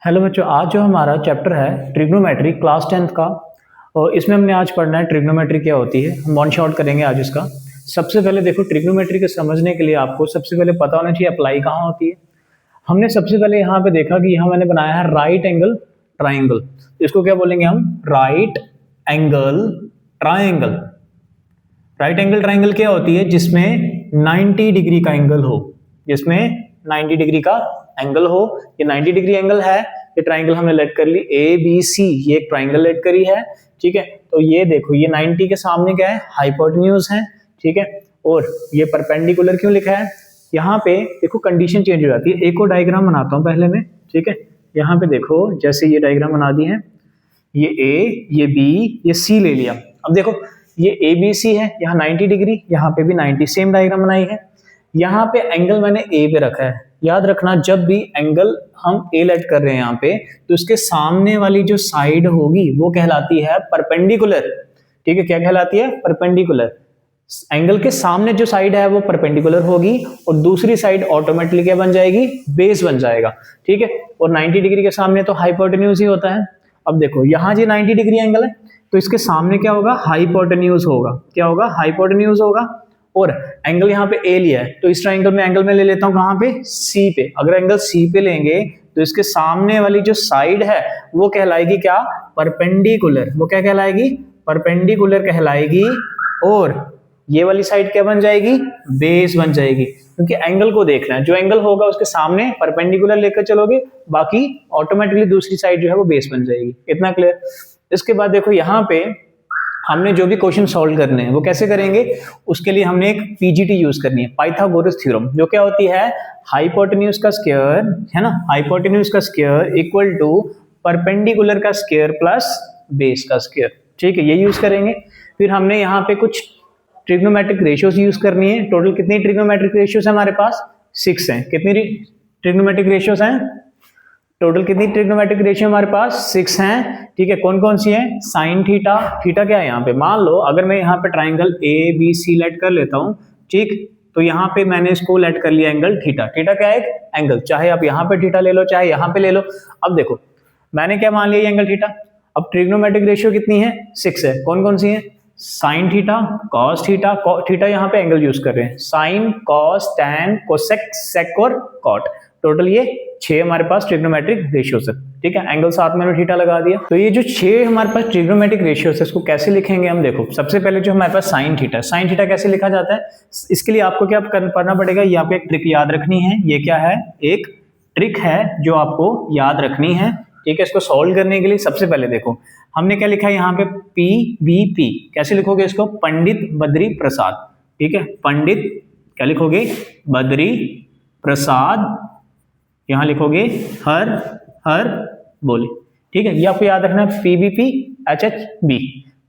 Hello बच्चों, आज जो हमारा चैप्टर है ट्रिग्नोमेट्री क्लास 10th का, और इसमें हमने आज पढ़ना है ट्रिग्नोमेट्री क्या होती है। हम वन शॉट करेंगे आज इसका। सबसे पहले देखो, ट्रिग्नोमेट्री के समझने के लिए आपको सबसे पहले पता होना चाहिए अप्लाई कहाँ होती है। हमने सबसे पहले यहाँ पे देखा कि यहाँ मैंने बनाया है राइट एंगल ट्राइंगल। इसको क्या बोलेंगे हम? Right angle triangle. Right angle triangle क्या होती है? जिसमें 90 डिग्री का एंगल हो, जिसमें 90 डिग्री का एंगल हो। ये 90 डिग्री एंगल है। ये ट्राइंगल हमने लेट कर ली ए बी सी, ये एक ट्राइंगल लेट करी है। ठीक है, तो ये देखो, ये 90 के सामने क्या है? हाइपोटेन्यूज है। ठीक है, और ये परपेंडिकुलर क्यों लिखा है? यहाँ पे देखो कंडीशन चेंज हो जाती है। एक और डायग्राम बनाता हूँ पहले में। ठीक है, यहाँ पे देखो, जैसे ये डायग्राम बना दी है, ये ए, ये बी, ये सी ले लिया। अब देखो, ये ए बी सी है, यहाँ 90 डिग्री, यहाँ पे भी 90, सेम डायग्राम बनाई है। यहाँ पे एंगल मैंने ए पे रखा है। याद रखना, जब भी एंगल हम ए लेट कर रहे हैं यहाँ पे, तो उसके सामने वाली जो साइड होगी वो कहलाती है परपेंडिकुलर। ठीक है, क्या कहलाती है? परपेंडिकुलर। एंगल के सामने जो साइड है वो परपेंडिकुलर होगी, और दूसरी साइड ऑटोमेटिकली क्या बन जाएगी? बेस बन जाएगा। ठीक है, और 90 डिग्री के सामने तो हाइपोटेन्यूज ही होता है। अब देखो, यहाँ जी 90 डिग्री एंगल है, तो इसके सामने क्या होगा? हाइपोटेन्यूज होगा। क्या होगा? हाइपोटेन्यूज होगा। और एंगल यहाँ पे ए लिया है, तो इस ट्राइंगल में एंगल में ले लेता हूँ कहाँ पे? सी पे। अगर एंगल सी पे लेंगे तो इसके सामने वाली जो साइड है वो कहलाएगी क्या? परपेंडिकुलर। वो क्या कहलाएगी? परपेंडिकुलर कहलाएगी। और ये वाली साइड क्या बन जाएगी? बेस बन जाएगी। क्योंकि एंगल को देखना है, जो एंगल होगा उसके सामने परपेंडिकुलर लेकर चलोगे, बाकी ऑटोमेटिकली दूसरी साइड जो है वो बेस बन जाएगी। इतना क्लियर? इसके बाद देखो, यहाँ पे हमने जो भी क्वेश्चन सॉल्व करने हैं वो कैसे करेंगे? उसके लिए हमने एक पीजीटी यूज करनी है, पाइथागोरस थ्योरम, जो क्या होती है? हाइपोटेन्यूज का स्क्वायर, है ना, हाइपोटेन्यूज का स्क्वायर इक्वल टू परपेंडिकुलर का स्क्वायर प्लस बेस का स्क्वायर। ठीक है, ये यूज करेंगे। फिर हमने यहाँ पे कुछ ट्रिग्नोमेट्रिक रेशियोज यूज करनी है। टोटल कितनी ट्रिग्नोमेट्रिक रेशियोज है हमारे पास? 6 हैं। कितनी ट्रिग्नोमेट्रिक रेशियोज हैं? टोटल कितनी ट्रिग्नोमेट्रिक रेशियो हमारे पास? 6 हैं। ठीक है, कौन कौन सी है? Sine theta. थीटा क्या है यहाँ पे? मान लो अगर मैं यहाँ पे triangle A B C let कर लेता हूँ, ठीक, तो यहाँ पे मैंने इसको लेट कर लिया एंगल थीटा। थीटा क्या है? एक एंगल। चाहे आप यहाँ पे थीटा ले लो, चाहे यहाँ पे ले लो। अब देखो, मैंने क्या मान लिया? Angle theta. अब ट्रिग्नोमेट्रिक रेशियो कितनी है? 6 है। कौन कौन सी है? Sine theta, cos theta. Theta यहाँ पे एंगल यूज कर रहे हैं, साइन, कॉस, टैन, कोसेक, सेक और कॉट। टोटल ये 6 हमारे पास ट्रिग्नोमेट्रिक रेशियोज है। ठीक है, एंगल साथ में थीटा लगा दिया। तो ये जो 6 हमारे पास ट्रिग्नोमेट्रिक रेशियोज है, इसको कैसे लिखेंगे हम? देखो, सबसे पहले जो हमारे पास साइन थीटा, साइन थीटा कैसे लिखा जाता है? इसके लिए आपको क्या करना पड़ेगा? यहाँ पे एक ट्रिक याद रखनी है। ये क्या है? एक ट्रिक है जो आपको याद रखनी है। ठीक है, इसको सॉल्व करने के लिए सबसे पहले देखो, हमने क्या लिखा है यहाँ पे? P B P. कैसे लिखोगे इसको? पंडित बद्री प्रसाद। ठीक है, पंडित क्या लिखोगे? बद्री प्रसाद। यहां लिखोगे हर हर बोले। ठीक है, ये आपको याद रखना है, PBP H H B,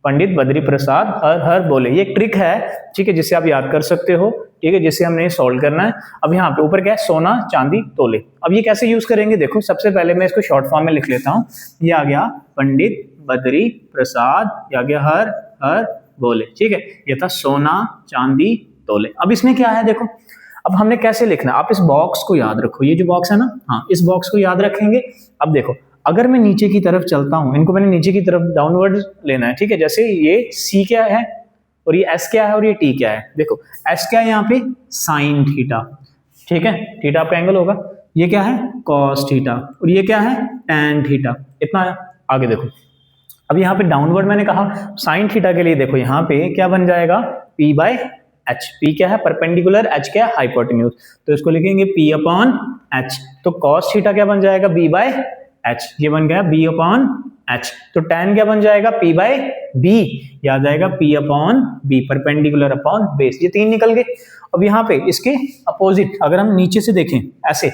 Pandit Badri Prasad हर हर बोले। ये एक ट्रिक है, ठीक है, जिससे आप याद कर सकते हो। ठीक है, जिससे हमने सॉल्व करना है। अब यहाँ पे ऊपर क्या है? सोना चांदी तोले। अब ये कैसे यूज करेंगे? देखो, सबसे पहले मैं इसको शॉर्ट फॉर्म में लिख लेता हूँ। ये आ गया पंडित बद्री प्रसाद, ये आ गया हर हर बोले। ठीक है, ये था सोना चांदी तोले। अब इसमें क्या है? देखो, अब हमने कैसे लिखना है? आप इस बॉक्स को याद रखो, ये जो बॉक्स है ना, हाँ, इस बॉक्स को याद रखेंगे। अब देखो, अगर मैं नीचे की तरफ चलता हूं, इनको मैंने नीचे की तरफ डाउनवर्ड लेना है। ठीक है, जैसे ये C क्या है और ये S क्या है और ये T क्या है? देखो, S क्या है यहाँ पे? Sine theta. ठीक है, थीटा आपका एंगल होगा। ये क्या है? Cos theta. और ये क्या है? Tan theta. इतना है। आगे देखो, अब यहाँ पे डाउनवर्ड मैंने कहा साइन थीटा के लिए, देखो यहाँ पे क्या बन जाएगा? P by H. पी क्या है? परपेंडिकुलर, एच क्या है? हाइपोटेन्यूज। तो इसको लिखेंगे P अपॉन एच। तो कॉस थीटा क्या बन जाएगा? B by H. ये बन गया B अपॉन एच। तो टैन क्या बन जाएगा? P by B। याद आएगा P upon B, perpendicular upon base. ये 3 निकल गए। अब यहाँ पे इसके अपोजिट अगर हम नीचे से देखें, ऐसे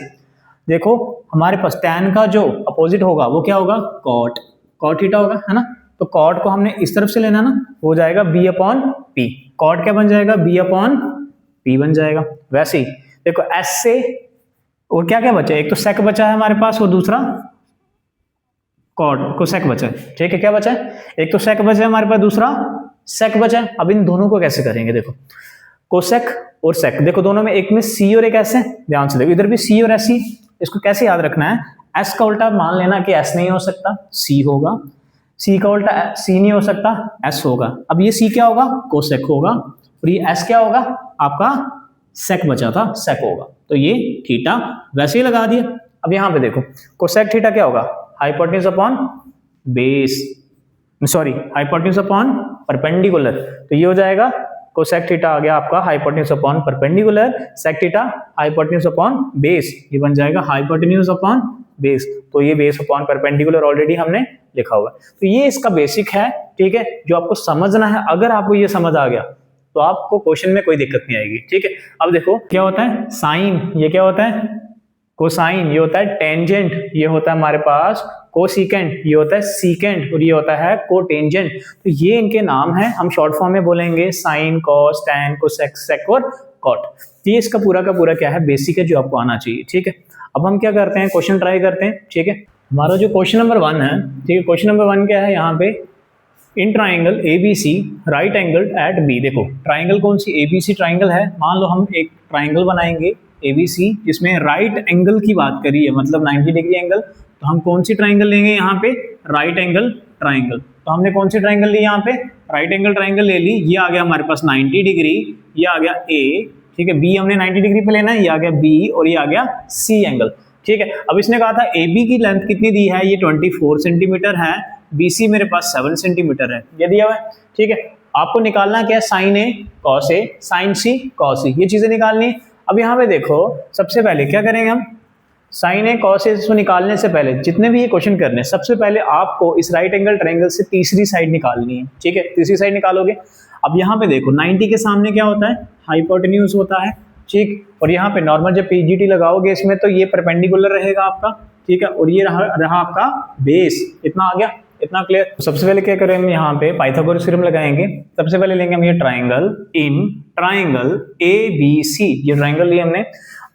देखो, हमारे पास टैन का जो अपोजिट होगा वो क्या होगा? कॉट। कॉट थीटा होगा, है ना। तो कॉट को हमने इस तरफ से लेना ना, हो जाएगा B अपॉन P। कॉट क्या बन जाएगा? B अपॉन P बन जाएगा। वैसे ही देखो, S से और क्या क्या बचा? एक तो सेक बचा है हमारे पास, और दूसरा कॉट को सेक बचा है। ठीक है, क्या बचा है? एक तो सेक बचा है हमारे पास, दूसरा सेक बचा है। अब इन दोनों को कैसे करेंगे? देखो, कोसेक और सेक, देखो दोनों में, एक में C और एक S है। ध्यान से देखो, इधर भी C और S ही। इसको कैसे याद रखना है? एस का उल्टा मान लेना कि एस नहीं हो सकता, सी होगा, सी का उल्टा सी नहीं हो सकता, एस होगा। अब ये सी क्या होगा, कोसेक होगा, और ये एस क्या होगा, आपका सेक बचा था, सेक होगा। तो ये थीटा वैसे ही लगा दिया। अब यहां पे देखो कोसेक थीटा क्या होगा, hypotenuse upon base, sorry hypotenuse upon perpendicular. तो ये हो जाएगा कोसेक थीटा आ गया आपका hypotenuse upon perpendicular, sec theta hypotenuse upon base, ये बन जाएगा हाइपोटेन्यूज अपॉन बेस। तो ये बेस अपॉन परपेंडिकुलर ऑलरेडी हमने लिखा हुआ है। तो ये इसका बेसिक है, ठीक है, जो आपको समझना है। अगर आपको ये समझ आ गया तो आपको क्वेश्चन में कोई दिक्कत नहीं आएगी, ठीक है। अब देखो क्या होता है साइन, ये क्या होता है कोसाइन, ये होता है टेंजेंट, ये होता है हमारे पास कोसिकेंट, ये होता है सीकेंट, और ये होता है कोटेंजेंट। तो ये इनके नाम है, हम शॉर्ट फॉर्म में बोलेंगे साइन, कॉस, टैन, कोसेक, सेक और कॉट। ये इसका पूरा का पूरा क्या है, बेसिक है जो आपको आना चाहिए, ठीक है। अब हम क्या करते हैं, क्वेश्चन ट्राई करते हैं, ठीक है। हमारा जो क्वेश्चन नंबर 1 है, ठीक है, क्वेश्चन नंबर 1 क्या है, यहाँ पे in triangle ABC right angle at B। देखो ट्राइंगल कौन सी, ABC ट्राइंगल है। मान लो हम एक ट्राइंगल बनाएंगे ABC जिसमें राइट एंगल की बात करी है, मतलब 90 डिग्री एंगल। तो हम कौन सी ट्राइंगल लेंगे यहाँ पे, राइट एंगल ट्राइंगल। तो हमने कौन सी ट्राइंगल ली यहाँ पे, राइट एंगल ट्राइंगल ले ली। ये आ गया हमारे पास 90 डिग्री, ये आ गया A, ठीक है। B हमने 90 डिग्री पे लेना है, ये आ गया B, और ये आ गया C एंगल, ठीक है। अब इसने कहा था AB की लेंथ कितनी दी है, ये 24 सेंटीमीटर है, BC मेरे पास 7 सेंटीमीटर है, ये दिया हुआ है, ठीक है। आपको निकालना क्या है, sine A cos A, sine C cos C, ये चीजें निकालनी है। अब यहाँ पे देखो सबसे पहले क्या करेंगे हम, साइन A कॉस A इसको निकालने से पहले जितने भी ये क्वेश्चन करने हैं, सबसे पहले आपको इस राइट एंगल ट्रायंगल से तीसरी साइड निकालनी है, ठीक है। तीसरी साइड निकालोगे। अब यहाँ पे देखो 90 के सामने क्या होता है, हाइपोटेन्यूज होता है, ठीक। और यहाँ पे नॉर्मल जब PGT लगाओगे इसमें तो ये परपेंडिकुलर रहेगा आपका, ठीक है। और ये रहा आपका बेस, इतना आ गया, इतना क्लियर। सबसे पहले क्या करेंगे हम, यहाँ पे पाइथागोरस थ्योरम लगाएंगे। सबसे पहले लेंगे हम ये ट्राइंगल, इन ट्राइंगल ABC, ये ट्राइंगल लिए हमने।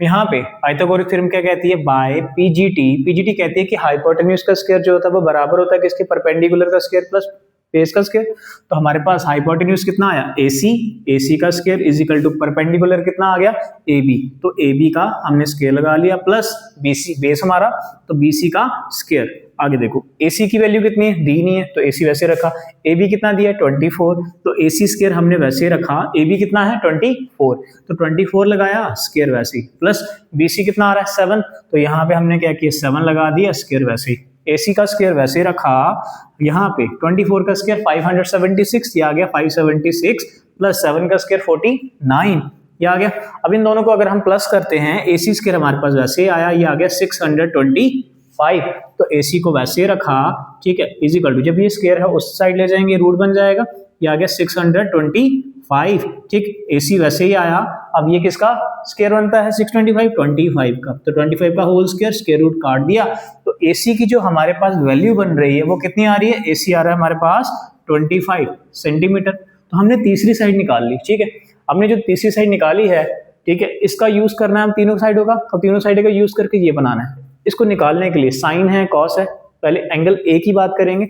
यहाँ पे पाइथागोरस थ्योरम क्या कहती है, बाय PGT कहती है कि हाइपोटेन्यूज का स्क्वायर जो होता है वो बराबर होता है किसके, परपेंडिकुलर का स्क्वायर प्लस बेस का स्क्वायर। तो हमारे पास हाइपोटेन्यूज कितना आया, AC का square is equal to perpendicular कितना आ गया, AB। तो AB का हमने स्क्वायर लगा लिया प्लस BC बेस हमारा, तो BC का स्क्वायर। आगे देखो AC की वैल्यू कितनी है, दी नहीं है, तो AC वैसे रखा। AB कितना दिया है 24, तो AC स्क्वायर हमने वैसे रखा। AB कितना है 24, तो 24 लगाया स्क्वायर वैसे ही, प्लस BC कितना आ रहा है 7, तो यहाँ पे हमने क्या किया 7 लगा दिया स्क्वायर वैसे ही। AC का स्क्वायर वैसे रखा, यहाँ पे 24 का स्क्वायर 576, ये आ गया 576 प्लस 7 का स्क्वायर 49, ये आ गया। अब इन दोनों को अगर हम प्लस करते हैं, AC स्क्वायर हमारे पास वैसे आया, ये आ गया 625, तो AC को वैसे रखा, ठीक है, इज इक्वल टू, जब ये स्क्वायर है उस साइड ले जाएंगे रूट बन जाएगा, ये आ गया 625, ठीक। AC वैसे ही आया। अब ये किसका स्क्वायर बनता है 625 का, तो 25 का होल स्क्वायर, स्क्वायर रूट काट दिया। तो AC की जो हमारे पास वैल्यू बन रही है वो कितनी आ रही है, AC आ रहा है हमारे पास 25 सेंटीमीटर। तो हमने तीसरी साइड निकाल ली, ठीक है। हमने जो तीसरी साइड निकाली है, ठीक है, इसका यूज करना है हम तीनों साइडों का। अब तीनों साइडों का यूज करके ये बनाना है। इसको निकालने के लिए साइन है, कॉस है, पहले एंगल A की बात करेंगे।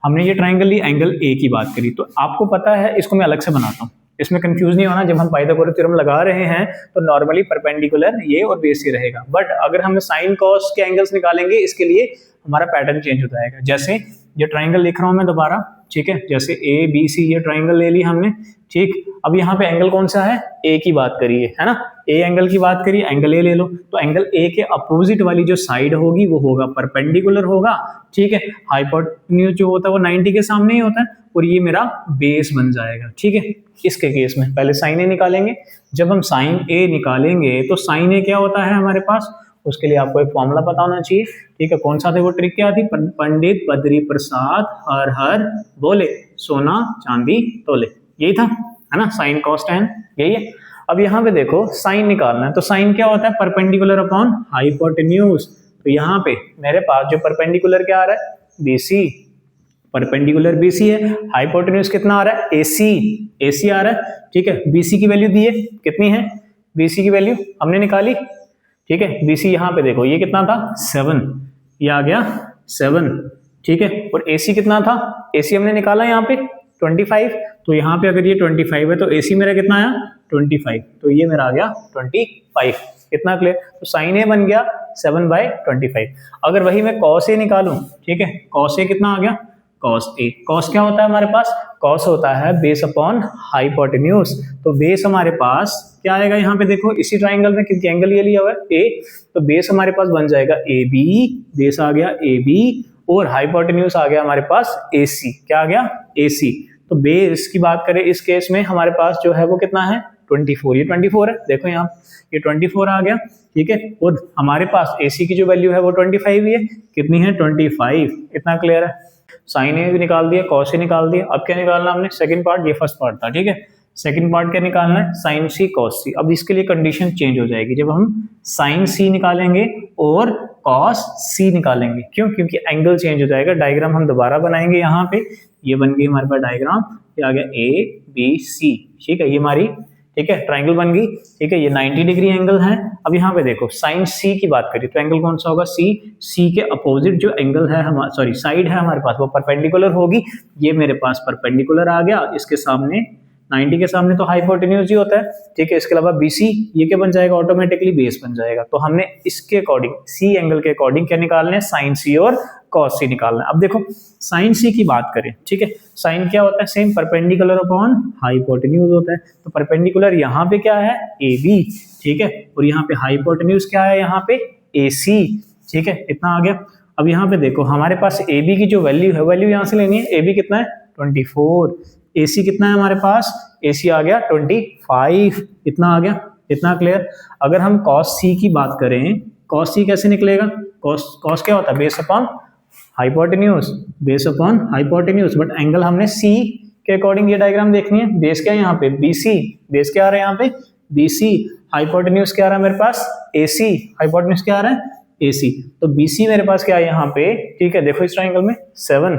हमने ये ट्राइंगल ली, एंगल A की बात करी, तो आपको पता है, इसको मैं अलग से बनाता हूँ, इसमें कंफ्यूज नहीं होना। जब हम पाइथागोरस थ्योरम लगा रहे हैं तो नॉर्मली परपेंडिकुलर ये और बेस ही रहेगा, बट अगर हम साइन कॉस के एंगल्स निकालेंगे इसके लिए हमारा पैटर्न चेंज हो जाएगा। जैसे ये ट्राइंगल लिख रहा हूं मैं दोबारा, ठीक है, जैसे ABC ये ट्राइंगल ले ली हमने, ठीक। अब यहाँ पे एंगल कौन सा है, A की बात करिए, है ना, A एंगल की बात करिए, एंगल A ले लो। तो एंगल A के अपोजिट वाली जो साइड होगी वो होगा परपेंडिकुलर होगा, ठीक है। हाइपोटेन्यूज जो होता है वो 90 के सामने ही होता है, और ये मेरा बेस बन जाएगा, ठीक है। इसके केस में पहले साइन A निकालेंगे। जब हम साइन A निकालेंगे तो साइन A क्या होता है हमारे पास, उसके लिए आपको एक फॉर्मूला पता होना चाहिए, ठीक है। कौन सा था वो, ट्रिक क्या थी, पंडित बद्री प्रसाद हर हर बोले, सोना चांदी तोले, यही था, है ना, साइन कॉस टैन, यही है। अब यहाँ पे देखो साइन निकालना है, तो साइन क्या होता है, परपेंडिकुलर अपॉन हाइपोटेन्यूज। तो यहाँ पे मेरे पास जो परपेंडिकुलर क्या आ रहा है, BC, परपेंडिकुलर BC है, हाइपोटेन्यूज कितना आ रहा है, AC आ रहा है, ठीक है। BC की वैल्यू दी है, कितनी है, BC की वैल्यू हमने निकाली, ठीक है। BC यहाँ पे देखो ये कितना था 7, ये आ गया 7, ठीक है। और AC कितना था, AC हमने निकाला यहाँ पे 25, तो यहाँ पे अगर ये 25 है तो AC मेरा कितना आया 25, तो ये मेरा आ गया 25, इतना क्लियर। तो साइन ए बन गया 7/25। अगर वही मैं कॉस ए निकालूं, ठीक है, कॉस ए कितना आ गया, कॉस ए। कॉस क्या होता है हमारे पास, कॉस होता है बेस अपॉन हाइपोटेन्यूज। तो बेस हमारे पास क्या आएगा यहाँ पे, देखो इसी ट्राइंगल में, क्योंकि एंगल ये लिया हुआ है ए, तो बेस हमारे पास बन जाएगा ए बी, बेस आ गया ए बी, और हाइपोटेन्यूज आ गया हमारे पास ए सी। क्या आ गया, ए सी। तो बेस की बात करें इस केस में हमारे पास जो है वो कितना है, 24। ये 24 है, देखो यहाँ ये 24 आ गया, ठीक है। और हमारे पास AC की जो वैल्यू है वो 25 ही है, कितनी है, 25। इतना क्लियर है। साइन ए भी निकाल दिया, कॉस ए निकाल दिया। अब क्या निकालना हमने, सेकंड पार्ट, ये फर्स्ट पार्ट था, ठीक है। सेकंड पार्ट क्या निकालना है, साइन सी कॉस सी। अब इसके लिए कंडीशन चेंज हो जाएगी, जब हम साइन सी निकालेंगे और कॉस सी निकालेंगे। क्यों, क्योंकि एंगल चेंज हो जाएगा। डायग्राम हम दोबारा बनाएंगे, यहाँ पे ये बन गई हमारे पास डायग्राम, ये आ गया ए बी सी, ठीक है, ये हमारी, ठीक है, ट्राइंगल बन गई, ठीक है। ये 90 डिग्री एंगल है। अब यहाँ पे देखो साइन सी की बात करें तो एंगल कौन सा होगा, सी। सी के अपोजिट जो एंगल है हमारा, सॉरी साइड है हमारे पास, वो परपेंडिकुलर होगी। ये मेरे पास परपेंडिकुलर आ गया, इसके सामने 90 के सामने तो हाइपोटेन्यूज ही होता है, ठीक है। इसके अलावा BC ये क्या बन जाएगा, ऑटोमेटिकली बेस बन जाएगा। तो हमने इसके अकॉर्डिंग, सी एंगल के अकॉर्डिंग क्या निकालने हैं, साइन सी और कॉस सी निकालना है। अब देखो साइन सी की बात करें, ठीक है, साइन क्या होता है, सेम परपेंडिकुलर अपॉन हाइपोटेन्यूज होता है। तो परपेंडिकुलर यहाँ पे क्या है, AB, ठीक है, और यहाँ पे हाइपोटेन्यूज क्या है, यहाँ पे AC, ठीक है, इतना आ गया। अब यहाँ पे देखो हमारे पास AB की जो वैल्यू है, वैल्यू यहाँ से लेनी है। AB कितना है, 24। AC कितना है हमारे पास, AC आ गया 25। इतना आ गया, इतना क्लियर। अगर हम cos C की बात करें, cos C कैसे निकलेगा, cos क्या होता है, base upon hypotenuse, base upon hypotenuse. But angle हमने C के अकॉर्डिंग ये डायग्राम देखनी है। बेस क्या है यहाँ पे, BC, बेस क्या आ रहा है यहाँ पे, BC। हाइपोटेन्यूज क्या आ रहा है मेरे पास, AC। हाइपोटेन्यूज क्या आ रहा है, AC। तो BC मेरे पास क्या है यहाँ पे, ठीक है, देखो इस ट्राइंगल में 7,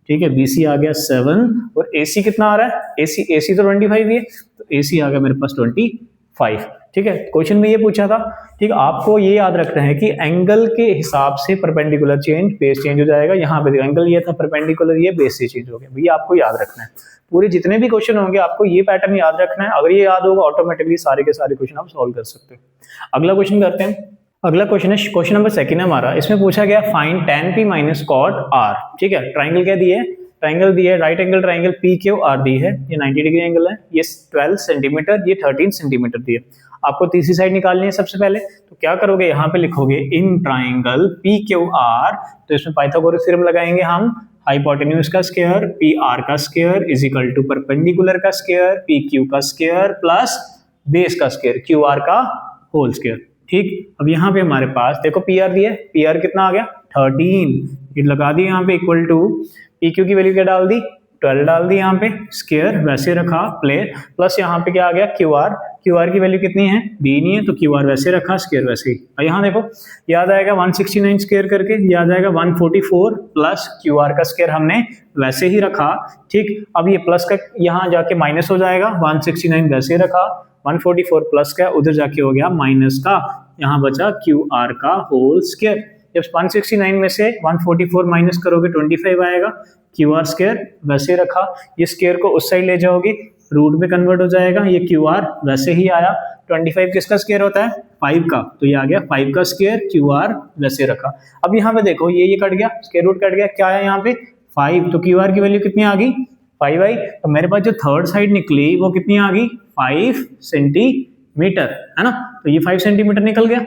ठीक है, BC आ गया 7, और AC कितना आ रहा है, AC तो 25 ही है, तो AC आ गया मेरे पास 25, ठीक है। क्वेश्चन में ये पूछा था, ठीक है, आपको ये याद रखना है कि एंगल के हिसाब से परपेंडिकुलर चेंज, बेस चेंज हो जाएगा। यहाँ पे एंगल ये था परपेंडिकुलर, ये बेस से चेंज हो गया, भैया आपको याद रखना है। पूरे जितने भी क्वेश्चन होंगे आपको ये पैटर्न याद रखना है। अगर ये याद होगा ऑटोमेटिकली सारे के सारे क्वेश्चन आप सॉल्व कर सकते हो। अगला क्वेश्चन करते हैं। अगला क्वेश्चन है क्वेश्चन नंबर 2 है हमारा। इसमें पूछा गया find tan p minus cot r, ठीक है। ट्राइंगल क्या दिए, ट्राइंगल दिया है, राइट एंगल ट्राइंगल PQR दी है, ये 90 डिग्री एंगल है, ये 12 सेंटीमीटर, ये 13 सेंटीमीटर दी है। आपको तीसरी साइड निकालनी है सबसे पहले। तो क्या करोगे, यहाँ पे लिखोगे इन ट्राइंगल PQR, तो इसमें पाइथागोरस थ्योरम लगाएंगे हम। हाइपोटेन्यूज का स्क्वायर PR का square is equal to perpendicular का स्क्वायर PQ का स्क्वायर प्लस बेस का स्क्वायर QR का होल स्क्वायर, ठीक। अब यहाँ पे हमारे पास देखो PR दिया है, PR कितना आ गया 13, ये लगा दिया यहाँ पे इक्वल टू PQ की वैल्यू क्या डाल दी, 12 डाल दी, यहाँ पे स्क्वायर वैसे रखा प्लेन, प्लस यहाँ पे क्या आ गया QR की वैल्यू कितनी है, दी नहीं है, तो QR वैसे रखा, स्क्वायर वैसे ही। और यहाँ देखो याद आएगा 169 स्क्वायर करके, याद आएगा 144 प्लस QR का स्क्वायर हमने वैसे ही रखा, ठीक। अब ये प्लस का यहाँ जाके माइनस हो जाएगा, 169 वैसे रखा, 144 प्लस का उधर जाके हो गया माइनस का, यहाँ बचा QR का होल स्क्वायर। जब 169 में से 144 माइनस करोगे 25 आएगा, QR स्क्वायर वैसे रखा, ये स्क्वायर को उस साइड ले जाओगे रूट में कन्वर्ट हो जाएगा, ये QR वैसे ही आया। 25 किसका स्क्वायर होता है, 5 का, तो ये आ गया 5 का स्क्वायर, QR वैसे रखा। अब यहाँ पे देखो ये कट गया, स्क्वायर रूट कट गया, क्या है यहाँ पे 5, तो QR की वैल्यू कितनी आ गई 5 आई। तो मेरे पास जो थर्ड साइड निकली वो कितनी आ गई 5 सेंटीमीटर, है ना। तो ये 5 सेंटीमीटर निकल गया।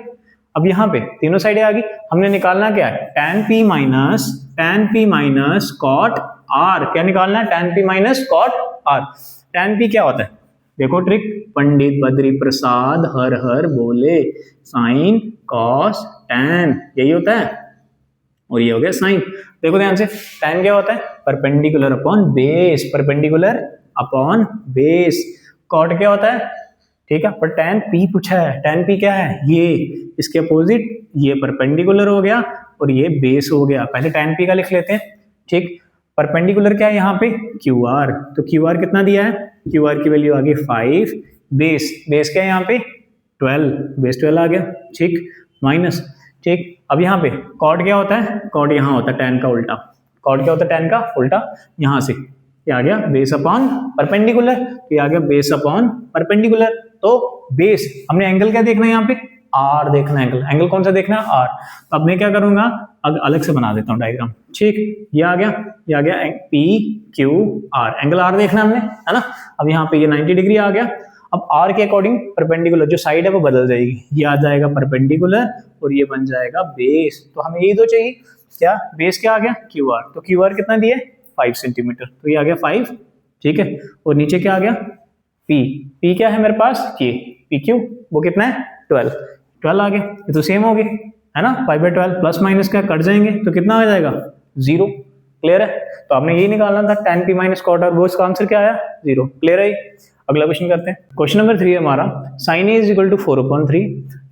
अब यहाँ पे तीनों साइडें आ गई, हमने निकालना क्या है, tan p minus cot r। क्या निकालना है, tan p minus cot r। tan p क्या होता है, देखो ट्रिक, पंडित बद्री प्रसाद हर हर बोले, साइन कॉस tan, यही होता है, और ये हो गया साइन। देखो ध्यान से, tan क्या होता है, perpendicular upon base, perpendicular upon base. Cot क्या होता है, ठीक है, पर tan p पूछा है, tan p क्या है, ये इसके अपोजिट, ये परपेंडिकुलर हो गया और ये बेस हो गया। पहले tan p का लिख लेते हैं, ठीक। परपेंडिकुलर क्या है यहाँ पे QR, तो QR कितना दिया है, QR की वैल्यू आ गई 5, बेस क्या है यहाँ पे 12, बेस 12 आ गया, ठीक, माइनस, ठीक। अब यहाँ पे कॉट क्या होता है, कॉट यहाँ होता है tan का उल्टा, कॉट क्या होता है tan का उल्टा, यहाँ से ये आ गया बेस अपॉन परपेंडिकुलर, ये आ गया बेस अपॉन परपेंडिकुलर। तो बेस, हमने एंगल क्या देखना है यहाँ पे आर देखना है, एंगल, एंगल कौन सा देखना है, आर। तो अब मैं क्या करूंगा, अब अलग से बना देता हूँ डायग्राम, ठीक, ये आ गया P Q R, angle R देखना हमने, है ना। अब यहाँ पे ये 90 डिग्री आ गया। अब आर के अकॉर्डिंग परपेंडिकुलर जो साइड है वो बदल जाएगी, ये आ जाएगा परपेंडिकुलर और ये बन जाएगा बेस। तो हमें यही तो चाहिए, क्या बेस क्या आ गया, क्यू आर। तो क्यू आर कितना दिया, 5 सेंटीमीटर, तो ये आ गया 5, ठीक है। और नीचे क्या आ गया, पी क्या है मेरे पास, ये पी क्यू, वो कितना है 12 आ गया। ये तो सेम हो गए, है ना, 5/12 प्लस माइनस क्या कट जाएंगे तो कितना आ जाएगा 0। क्लियर है। तो आपने यही निकालना था tan p minus cot R, वो इसका आंसर क्या आया 0। क्लियर है। अगला क्वेश्चन करते हैं। क्वेश्चन नंबर 3 है हमारा, sin a is equal to 4/3।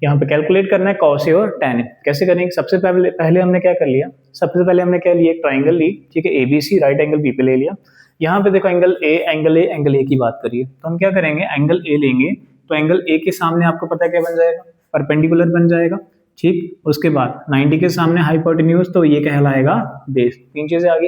यहाँ पे कैलकुलेट करना है cos a और tan a। कैसे करेंगे, सबसे पहले हमने क्या कर लिया, सबसे पहले हमने क्या लिया, एक ट्राइंगल ली, ठीक है, ABC, राइट एंगल बी पे ले लिया। यहाँ पे देखो एंगल ए की बात करिए, तो हम क्या करेंगे, एंगल ए लेंगे, तो एंगल ए के सामने आपको पता है क्या बन जाएगा, परपेंडिकुलर बन जाएगा, ठीक। उसके बाद 90 के सामने हाइपोटेन्यूज, तो ये कहलाएगा बेस। 3 चीजें आ गई।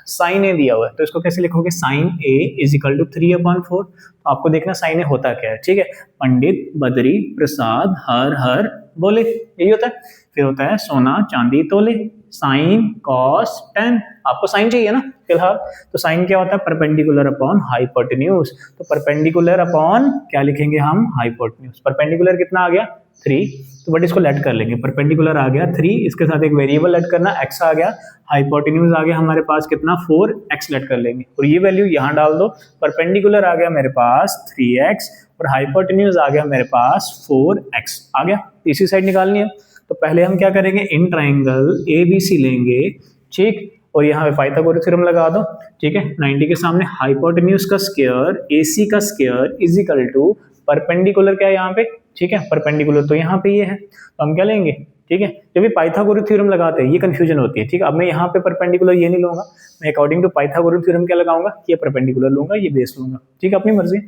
साइन ए दिया हुआ है, तो इसको कैसे लिखोगे, sine A is equal to 3/4। तो आपको देखना साइन ए होता क्या है, ठीक है, पंडित बद्री प्रसाद हर बोले, यही होता है। फिर होता है सोना चांदी तोले, साइन कॉस टेन। आपको साइन चाहिए ना फिलहाल, तो साइन क्या होता है, परपेंडिकुलर अपॉन हाइपोटेन्यूज। तो परपेंडिकुलर अपॉन क्या लिखेंगे हम, हाइपोटेन्यूज। परपेंडिकुलर कितना आ गया 3, तो बट इसको लेट कर लेंगे, परपेंडिकुलर आ गया 3, इसके साथ एक वेरिएबल लेट करना, x आ गया, हाइपोटेन्यूज आ गया हमारे पास कितना 4x लेट कर लेंगे, और ये वैल्यू यहाँ डाल दो। परपेंडिकुलर आ गया मेरे पास 3x और हाइपोटेन्यूज आ गया मेरे पास 4x आ गया। इसी साइड निकालनी है, तो पहले हम क्या करेंगे, इन ट्राइंगल ABC लेंगे, ठीक, और यहाँ पे पाइथागोरस थ्योरम लगा दो, ठीक है। 90 के सामने हाइपोटेन्यूज का स्क्वायर AC का square is equal to perpendicular क्या है यहाँ पे, ठीक है, परपेंडिकुलर तो यहाँ पे ये है, तो हम क्या लेंगे, ठीक है। जब भी पाइथागोरस थ्योरम लगाते हैं ये कंफ्यूजन होती है, ठीक है। अब मैं यहाँ पे परपेंडिकुलर ये नहीं लूंगा, मैं अकॉर्डिंग टू पाइथागोरस थ्योरम क्या लगाऊंगा, ये परपेंडिकुलर लूंगा, ये बेस लूंगा, ठीक है, अपनी मर्जी,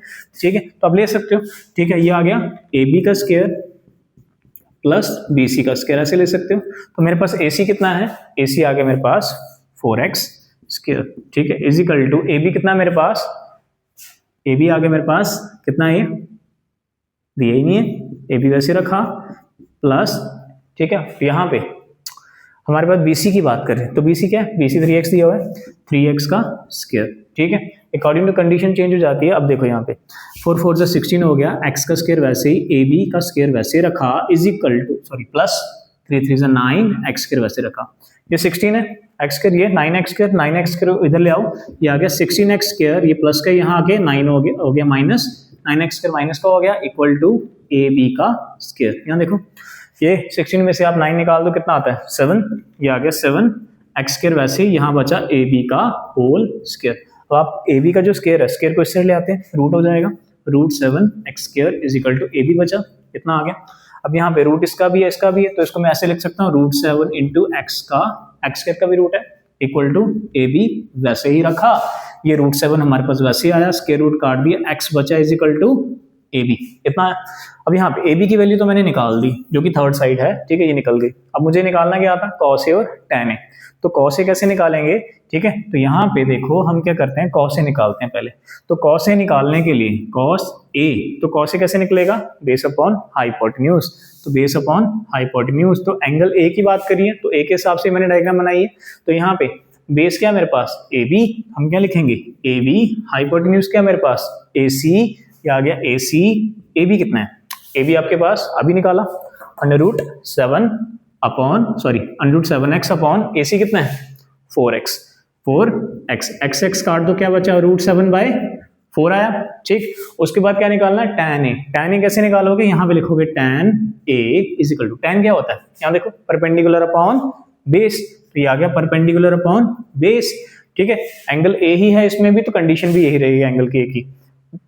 ठीक है। तो आप ले सकते हो, ठीक है। ये आ गया AB का स्क्वायर प्लस BC का स्क्वायर, ऐसे ले सकते हो। तो मेरे पास AC कितना है, AC आ गया मेरे पास 4x स्क्वायर, ठीक है, इज इक्वल टू AB कितना मेरे पास, AB आ गया मेरे पास कितना है, दिया ही नहीं है, AB वैसे रखा प्लस, ठीक है। यहाँ पे हमारे पास BC की बात करें, तो BC क्या है, BC 3x दिया हुआ है, 3x का स्क्वायर, ठीक है। अकॉर्डिंग टू कंडीशन चेंज हो जाती है। अब देखो यहाँ पे 4 4 से 16 हो गया, x का स्क्वायर वैसे ही, AB का स्क्वायर वैसे रखा, इज इक्वल टू प्लस 3 3 से 9, x स्क्वायर वैसे रखा, ये 16 है, x स्क्वायर ये 9x स्क्वायर इधर ले आओ, ये आ गया 16x स्क्वायर, ये प्लस का यहाँ आके 9 हो गया माइनस 9x स्क्वायर माइनस का हो गया इक्वल टू AB का स्क्वायर। यहाँ देखो ये 16 में से आप 9 निकाल दो, कितना आता है 7, ये आ गया 7x स्क्वायर वैसे ही, यहाँ बचा AB का होल स्क्वायर। तो आप AB का जो स्क्वायर है, स्क्वायर को इससे ले आते हैं, रूट हो जाएगा, √7x square is equal to AB बचा, कितना आ गया। अब यहाँ पे रूट इसका भी है इसका भी है, तो इसको मैं ऐसे लिख सकता हूँ, √7 इंटू x का, x स्क्वायर का भी रूट है, इक्वल टू AB वैसे ही रखा, ये √7 हमारे पास वैसे ही आया, स्क्वायर रूट काट दिया, x बचा इज इक्वल टू AB, इतना है। अब यहाँ पे AB की वैल्यू तो मैंने निकाल दी, जो कि थर्ड साइड है, ठीक है, ये निकल गई। अब मुझे निकालना क्या था, cos A और tan A। तो cos A कैसे निकालेंगे, ठीक है, तो यहाँ पे देखो हम क्या करते हैं, cos A निकालते हैं पहले। तो cos A निकालने के लिए cos A, तो cos A कैसे निकलेगा, बेस अपॉन हाइपोटेन्यूज, तो बेस अपॉन हाइपोटेन्यूज। तो एंगल A की बात करिए, तो A के हिसाब से मैंने डायग्राम बनाई है, तो यहाँ पे बेस क्या है मेरे पास AB, हम क्या लिखेंगे AB, हाइपोटेन्यूज क्या मेरे पास AC, ये आ गया AC, AB कितना है, AB आपके पास अभी निकाला, √7 √7x अपॉन AC कितना है 4x, x काट दो, क्या बचा √7/4 आया, ठीक। उसके बाद क्या निकालना है, tan A कैसे निकालोगे, यहाँ पे लिखोगे tan A is equal to, tan क्या होता है, यहाँ देखो परपेंडिकुलर अपॉन बेस, तो ये आ गया परपेंडिकुलर अपॉन बेस, ठीक है। एंगल A ही है इसमें भी, तो कंडीशन भी यही रहेगी एंगल के A की।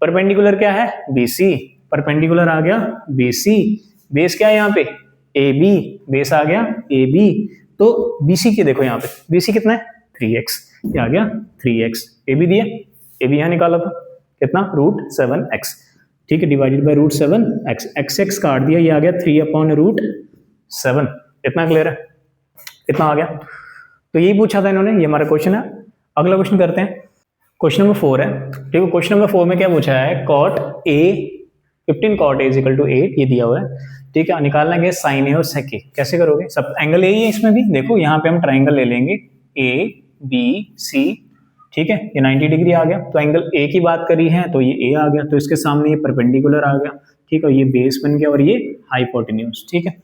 परपेंडिकुलर क्या है BC, परपेंडिकुलर आ गया BC, बेस क्या है यहाँ पे AB, बेस आ गया AB, तो BC की देखो यहाँ पे BC कितना है 3x, ये आ गया 3x, AB दिया, AB यहाँ निकाला था कितना √7x, ठीक है, डिवाइडेड बाय √7x, x काट दिया, ये आ गया 3/√7, इतना क्लियर है, इतना आ गया। तो यही पूछा था इन्होंने, ये हमारा क्वेश्चन है। अगला क्वेश्चन करते हैं, क्वेश्चन नंबर 4 है, ठीक है। क्वेश्चन नंबर 4 में क्या पूछा है, cot A 15 cot A is equal to 8, ये दिया हुआ है। ठीक है, निकालना है साइन ए और सेक ए। कैसे करोगे, सब एंगल ए ही है इसमें भी, देखो यहाँ पे हम ट्राइंगल ले लेंगे ए बी सी, ठीक है, ये 90 डिग्री आ गया, तो एंगल ए की बात करी है तो ये ए आ गया, तो इसके सामने ये परपेंडिकुलर आ गया, ठीक है, ये बेस बन गया और ये हाइपोटेन्यूज, ठीक है।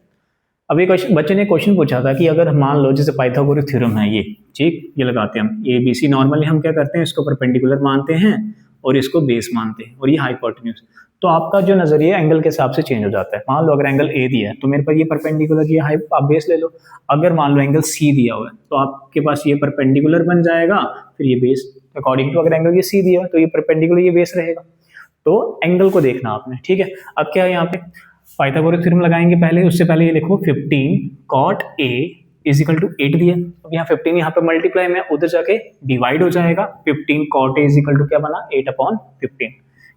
अब एक बच्चे ने क्वेश्चन पूछा था कि अगर मान लो जैसे पाइथागोरस थ्योरम है ये, ठीक, ये लगाते हैं हम ए बी सी, नॉर्मली हम क्या करते हैं, इसको परपेंडिकुलर मानते हैं और इसको बेस मानते हैं और ये हाइपोटेन्यूज, तो आपका जो नजरिया एंगल के हिसाब से चेंज हो जाता है। मान लो अगर एंगल ए दिया है तो मेरे पास ये परपेंडिकुलर, ये हाइप, आप बेस ले लो। अगर मान लो एंगल सी दिया हुआ है तो आपके पास ये परपेंडिकुलर बन जाएगा, फिर ये बेस, अकॉर्डिंग टू अगर एंगल ये सी दिया है तो ये परपेंडिकुलर, ये बेस रहेगा। तो एंगल को देखना आपने, ठीक है। अब क्या है यहाँ पे पाइथागोरस थ्योरम लगाएंगे, पहले उससे पहले ये लिखो 15 cot A is equal to 8 दिया। अब यहाँ 15 यहाँ पे मल्टीप्लाई में उधर जाके डिवाइड हो जाएगा, 15 cot A is equal to क्या बना 8/15,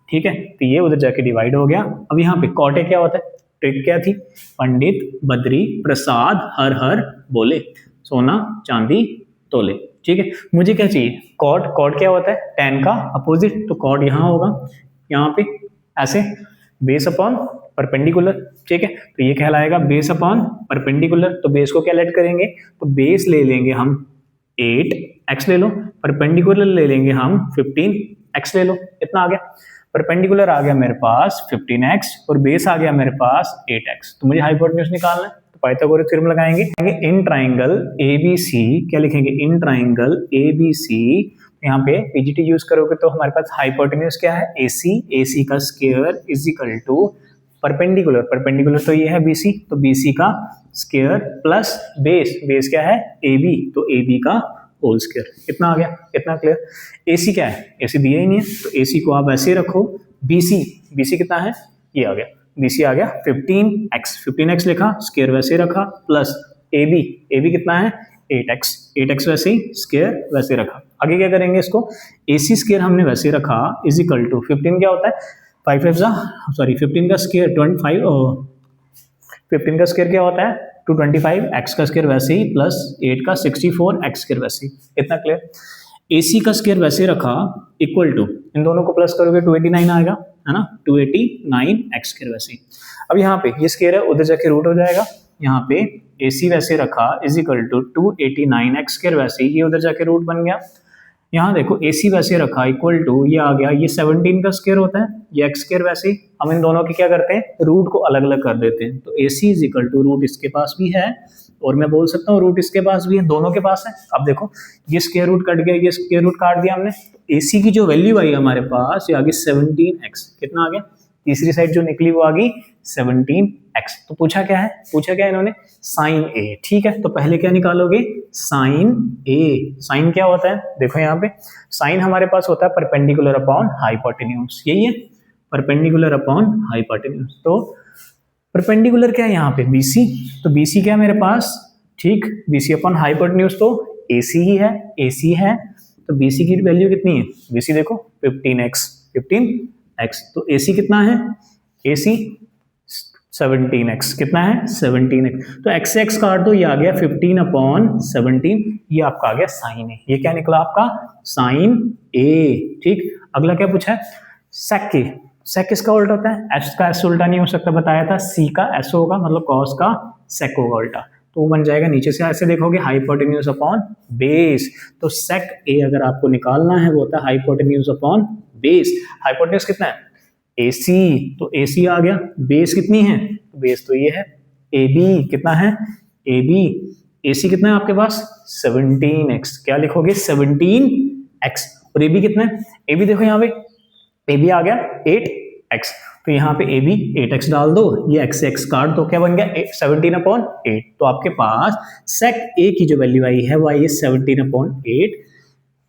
ठीक है, तो ये उधर जाके डिवाइड हो गया। अब यहाँ पे cot A क्या होता है, ट्रिक क्या थी, पंडित बद्री प्रसाद हर हर बोले, सोना चांदी तोले, ठीक है। मुझे क्या चाहिए, cot क्या होता है, tan का अपोजिट, तो cot यहाँ होगा, यहाँ पे ऐसे बेस अपॉन परपेंडिकुलर, ठीक है, तो ये कहलाएगा बेस अपॉन परपेंडिकुलर। तो बेस को क्या लेट करेंगे, तो बेस ले लेंगे हम 8x ले लो, परपेंडिकुलर ले लेंगे हम 15x ले लो, इतना आ गया। परपेंडिकुलर आ गया मेरे पास 15x और बेस आ गया मेरे पास 8x, तो मुझे हाइपोटेन्यूज निकालना है, तो पाइथागोरस थ्योरम लगाएंगे। इन ट्राइंगल ABC, क्या लिखेंगे, इन ट्राइंगल ABC, यहाँ पे पीजीटी यूज करोगे तो हमारे पास हाइपोटेन्यूज क्या है, AC का square is equal to perpendicular तो ये है BC, तो BC का स्क्वायर प्लस बेस क्या है AB, तो AB का होल स्क्वायर, इतना आ गया, इतना क्लियर। AC क्या है, AC दिया ही नहीं है, तो AC को आप ऐसे रखो, BC कितना है, ये आ गया, BC आ गया 15x लिखा, स्क्वायर वैसे रखा, प्लस AB कितना है 8x वैसे ही, स्क्वायर वैसे रखा। आगे क्या करेंगे, इसको AC स्क्वायर हमने वैसे रखा इज इक्वल टू 15 क्या होता है 15 का स्क्वायर 25, 15 का स्क्वायर क्या होता है 225, x का स्क्वायर वैसे ही, प्लस 8 का 64, x स्क्वायर वैसे ही, इतना क्लियर। AC का स्क्वायर वैसे रखा इक्वल टू, इन दोनों को प्लस करोगे 289 आएगा, है ना, 289 x स्क्वायर वैसे ही। अब यहाँ पे ये स्क्वायर है, उधर जाके रूट हो जाएगा, यहाँ पे AC वैसे रखा is equal to 289 x square वैसे ही, ये उधर जाके रूट बन गया। यहाँ देखो AC वैसे रखा इक्वल टू, ये आ गया, ये 17 का स्क्वायर होता है, ये x स्क्वायर वैसे ही, हम इन दोनों की क्या करते हैं, रूट को अलग अलग कर देते हैं, तो AC is equal to root इसके पास भी है और मैं बोल सकता हूँ रूट इसके पास भी है, दोनों के पास है। अब देखो ये स्क्वायर रूट कट गया, ये स्क्वायर रूट काट दिया हमने, तो AC की जो वैल्यू आई हमारे पास ये आ गई 17x, कितना आ गया, तीसरी साइड जो निकली वो आ गई 17x। तो पूछा क्या है इन्होंने, साइन A, ठीक है, तो पहले क्या निकालोगे, साइन A। साइन क्या होता है, देखो यहाँ पे साइन हमारे पास होता है परपेंडिकुलर अपॉन हाइपोटेन्यूज, यही है परपेंडिकुलर अपॉन हाइपोटेन्यूज। तो परपेंडिकुलर क्या है यहाँ पे BC, तो BC क्या है मेरे पास, ठीक, BC अपॉन हाइपोटेन्यूज तो AC ही है, AC है, तो BC की वैल्यू कितनी है, BC देखो 15x, तो AC कितना है, AC 17x, कितना है 17x, तो x से x काट दो, ये आ गया 15/17, ये आपका आ गया साइन A, ये क्या निकला आपका साइन A, ठीक। अगला क्या पूछा है, सेक A, सेक किसका उल्टा होता है, एच का एस उल्टा नहीं हो सकता, बताया था, सी का एस होगा, मतलब कॉस का सेक होगा उल्टा, तो वो बन जाएगा, नीचे से ऐसे देखोगे हाइपोटेन्यूज अपॉन बेस, तो सेक ए अगर आपको निकालना है वो होता है हाइपोटेन्यूज अपॉन बेस। हाइपोटेन्यूज कितना है AC, तो AC आ गया, बेस कितनी है, बेस तो ये है AB, कितना है AB, AC कितना है आपके पास 17x, क्या लिखोगे 17x, और AB कितना है, AB देखो यहाँ पे AB आ गया 8x, तो यहाँ पे AB 8x डाल दो, ये x से x काट दो, क्या बन गया 17/8, तो आपके पास सेक A की जो वैल्यू आई है वो आई है 17/8,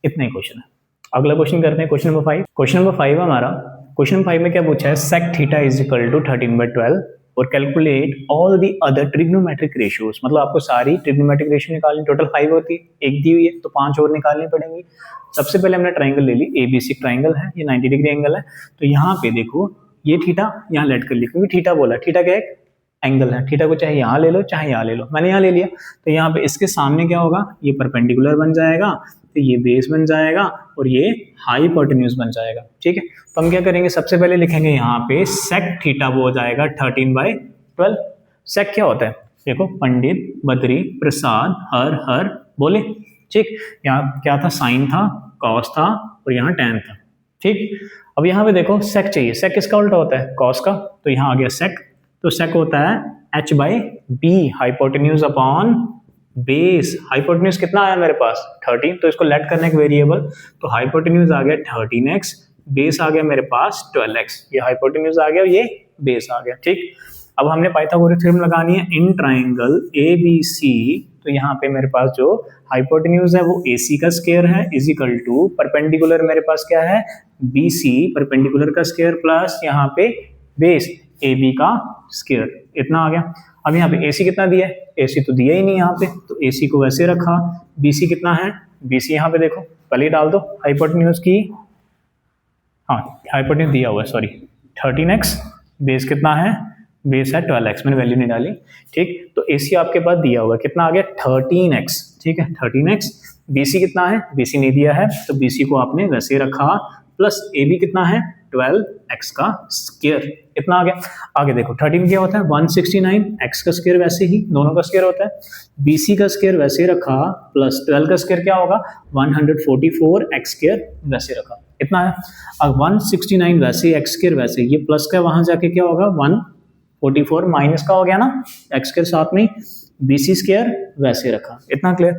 इतना ही क्वेश्चन है। अगला क्वेश्चन करते हैं, क्वेश्चन नंबर 5। क्वेश्चन नंबर 5 हमारा, क्वेश्चन नंबर 5 में क्या पूछा है, sec theta is equal to 13/12 और calculate all the other trigonometric ratios, मतलब आपको सारी ट्रिग्नोमेट्रिक रेशियो निकालनी, टोटल 5 होती है, एक दी हुई है तो 5 और निकालनी पड़ेंगी। सबसे पहले हमने ट्राइंगल ले ली, ABC ट्राइंगल है, ये 90 डिग्री एंगल है, तो यहाँ पे देखो ये थीटा यहाँ लेट कर ली, क्योंकि थीटा बोला, थीटा क्या है एंगल है, थीटा को चाहे यहाँ ले लो चाहे यहाँ ले लो, मैंने यहाँ ले लिया, तो यहाँ पे इसके सामने क्या होगा, ये परपेंडिकुलर बन जाएगा, तो ये बेस बन जाएगा और ये हाइपोटेन्यूज बन जाएगा, ठीक है। तो हम क्या करेंगे, सबसे पहले लिखेंगे यहाँ पे सेक थीटा वो हो जाएगा 13/12, सेक क्या होता है? देखो, पंडित, बद्री, प्रसाद, हर हर बोले। ठीक, यहाँ क्या था? साइन था, कॉस था और यहाँ टैन था। ठीक, अब यहाँ पे देखो सेक चाहिए। सेक किसका उल्टा होता है? कॉस का। तो यहाँ आ गया सेक। तो सेक होता है h by B, hypotenuse upon base. Hypotenuse कितना आया मेरे पास? 13। तो इसको लेट करना एक वेरिएबल, तो हाइपोटेन्यूज आ गया 13x, बेस आ गया मेरे पास 12x। ये हाइपोटेन्यूज आ गया, ये बेस आ गया। ठीक, अब हमने पाइथागोरस थ्योरम लगानी है इन ट्राइंगल ABC। तो यहाँ पे मेरे पास जो हाइपोटेन्यूज है वो AC का स्क्वायर है, इज इक्वल टू परपेंडिकुलर मेरे पास क्या है? BC परपेंडिकुलर का स्क्वायर प्लस यहाँ पे बेस AB का स्क्वायर। इतना आ गया। अब यहाँ पे AC कितना दिया है? AC तो दिया ही नहीं यहाँ पे, तो AC को वैसे रखा। BC कितना है? BC यहाँ पे देखो, पहले ही डाल दो हाइपोटेन्यूज की। हाँ, हाइपोटेन्यूज दिया हुआ है, सॉरी, 13x। बेस कितना है? बेस है 12x, मैंने वैल्यू नहीं डाली। ठीक, तो AC आपके पास दिया हुआ है, कितना आ गया? 13x। ठीक है, 13x। BC कितना है? BC नहीं दिया है, तो BC को आपने वैसे रखा, प्लस AB कितना है? 12x का स्क्वायर। इतना आ गया। आगे देखो 13 क्या होता है? 169, x का स्क्वायर वैसे ही, दोनों का स्क्वायर होता है। BC का स्क्वायर वैसे रखा, प्लस 12 का स्क्वायर क्या होगा? 144, x स्क्वायर वैसे रखा। इतना है। अब 169 वैसे, x स्क्वायर वैसे, ये प्लस का वहां जाके क्या होगा? 144 माइनस का हो गया ना, x के साथ में। BC स्क्वायर वैसे रखा। इतना क्लियर?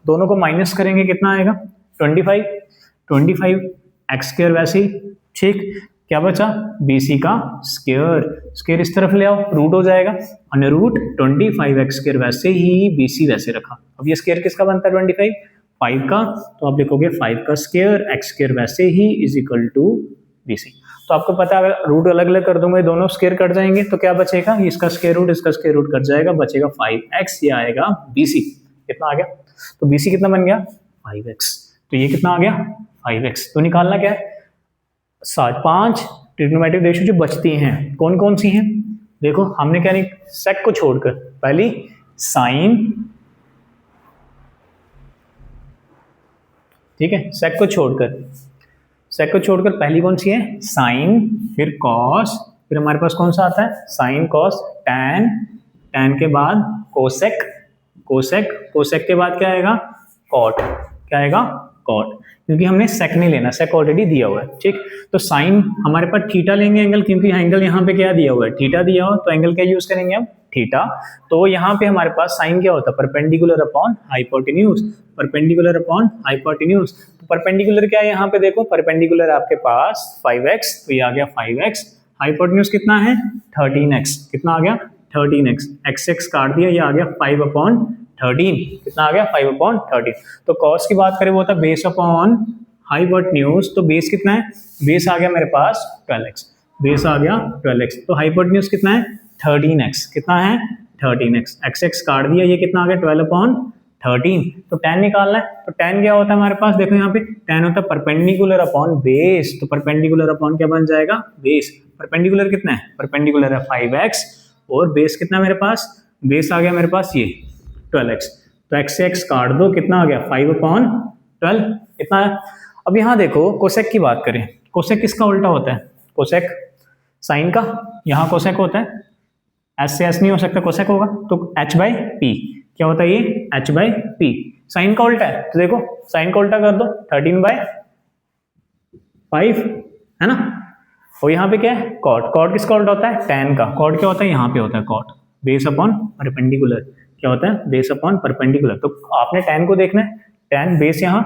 दोनों को माइनस करेंगे कितना आएगा? 25 x स्क्वायर वैसे ही। ठीक, क्या बचा? BC का स्क्वायर। स्क्वायर इस तरफ ले आओ, रूट हो जाएगा, अंडर रूट 25x स्क्वायर वैसे ही, BC वैसे रखा। अब ये स्क्वायर किसका बनता है? 25, 5 का। तो आप लिखोगे 5 का स्क्वायर, x स्क्वायर वैसे ही, इज इक्वल टू BC। तो आपको पता है अगर रूट अलग अलग कर दूंगा, दोनों स्क्वायर कट जाएंगे, तो क्या बचेगा? इसका स्क्वायर रूट, इसका स्क्वायर रूट कट जाएगा, बचेगा 5x, ये आएगा BC। कितना आ गया? तो BC कितना बन गया? 5x। तो ये कितना आ गया? 5x। तो निकालना क्या है? 5 ट्रिग्नोमेट्रिक रेशियो जो बचती हैं कौन कौन सी हैं? देखो, हमने क्या नहीं, सेक को छोड़कर पहली साइन, ठीक है, सेक को छोड़कर पहली कौन सी है? साइन, फिर कॉस, फिर हमारे पास कौन सा आता है? साइन, कॉस, टैन, टैन के बाद कोसेक के बाद क्या आएगा? कॉट। क्या आएगा? कॉट, क्योंकि हमने सेक नहीं लेना, सेक ऑलरेडी दिया हुआ है। ठीक, तो साइन हमारे पास थीटा लेंगे एंगल, क्योंकि एंगल यहाँ पे क्या दिया हुआ है? थीटा दिया हुआ, तो एंगल क्या यूज करेंगे हम? थीटा। तो यहाँ पे हमारे पास साइन क्या होता है? Perpendicular upon hypotenuse. Perpendicular upon hypotenuse, तो परपेंडिकुलर क्या है यहाँ पे? देखो, परपेंडिकुलर आपके पास 5x, तो ये आ गया 5x। हाइपोटेन्यूज कितना है? 13x। कितना आ गया? 13x। x काट दिया, ये आ गया 5/13। कितना आ गया? 5/13। तो कॉस की बात करें वो था बेस अपॉन हाइपोटेन्यूज, तो बेस कितना है? बेस आ गया मेरे पास 12x। बेस आ गया 12x, तो हाइपोटेन्यूज कितना है? 13x। कितना है? 13x। x काट दिया, ये कितना आ गया? 12/13। तो tan निकालना है, तो tan क्या होता है हमारे पास? देखो यहाँ पे tan होता है परपेंडिकुलर अपॉन बेस, तो परपेंडिकुलर अपॉन क्या बन जाएगा? बेस। परपेंडिकुलर कितना है? परपेंडिकुलर है 5x, और बेस कितना मेरे पास? बेस आ गया मेरे पास ये 12x। तो x से x काट दो, कितना आ गया? 5/12। इतना है। अब यहाँ देखो कोसेक की बात करें, कोसेक किसका उल्टा होता है? कोसेक साइन का। यहाँ कोसेक होता है, एस से एस नहीं हो सकता, कोसेक होगा, तो h/p। क्या होता है ये? h/p। साइन का उल्टा है, तो देखो साइन का उल्टा कर दो, 13/5 है ना। और यहाँ पे क्या है? कॉट। कॉट किसका उल्टा होता है? टैन का। कॉट क्या होता है? यहाँ पे होता है कॉट, बेस अपॉन परपेंडिकुलर। क्या होता है? Base upon perpendicular. तो आपने टैन को देखना है, टैन बेस यहाँ,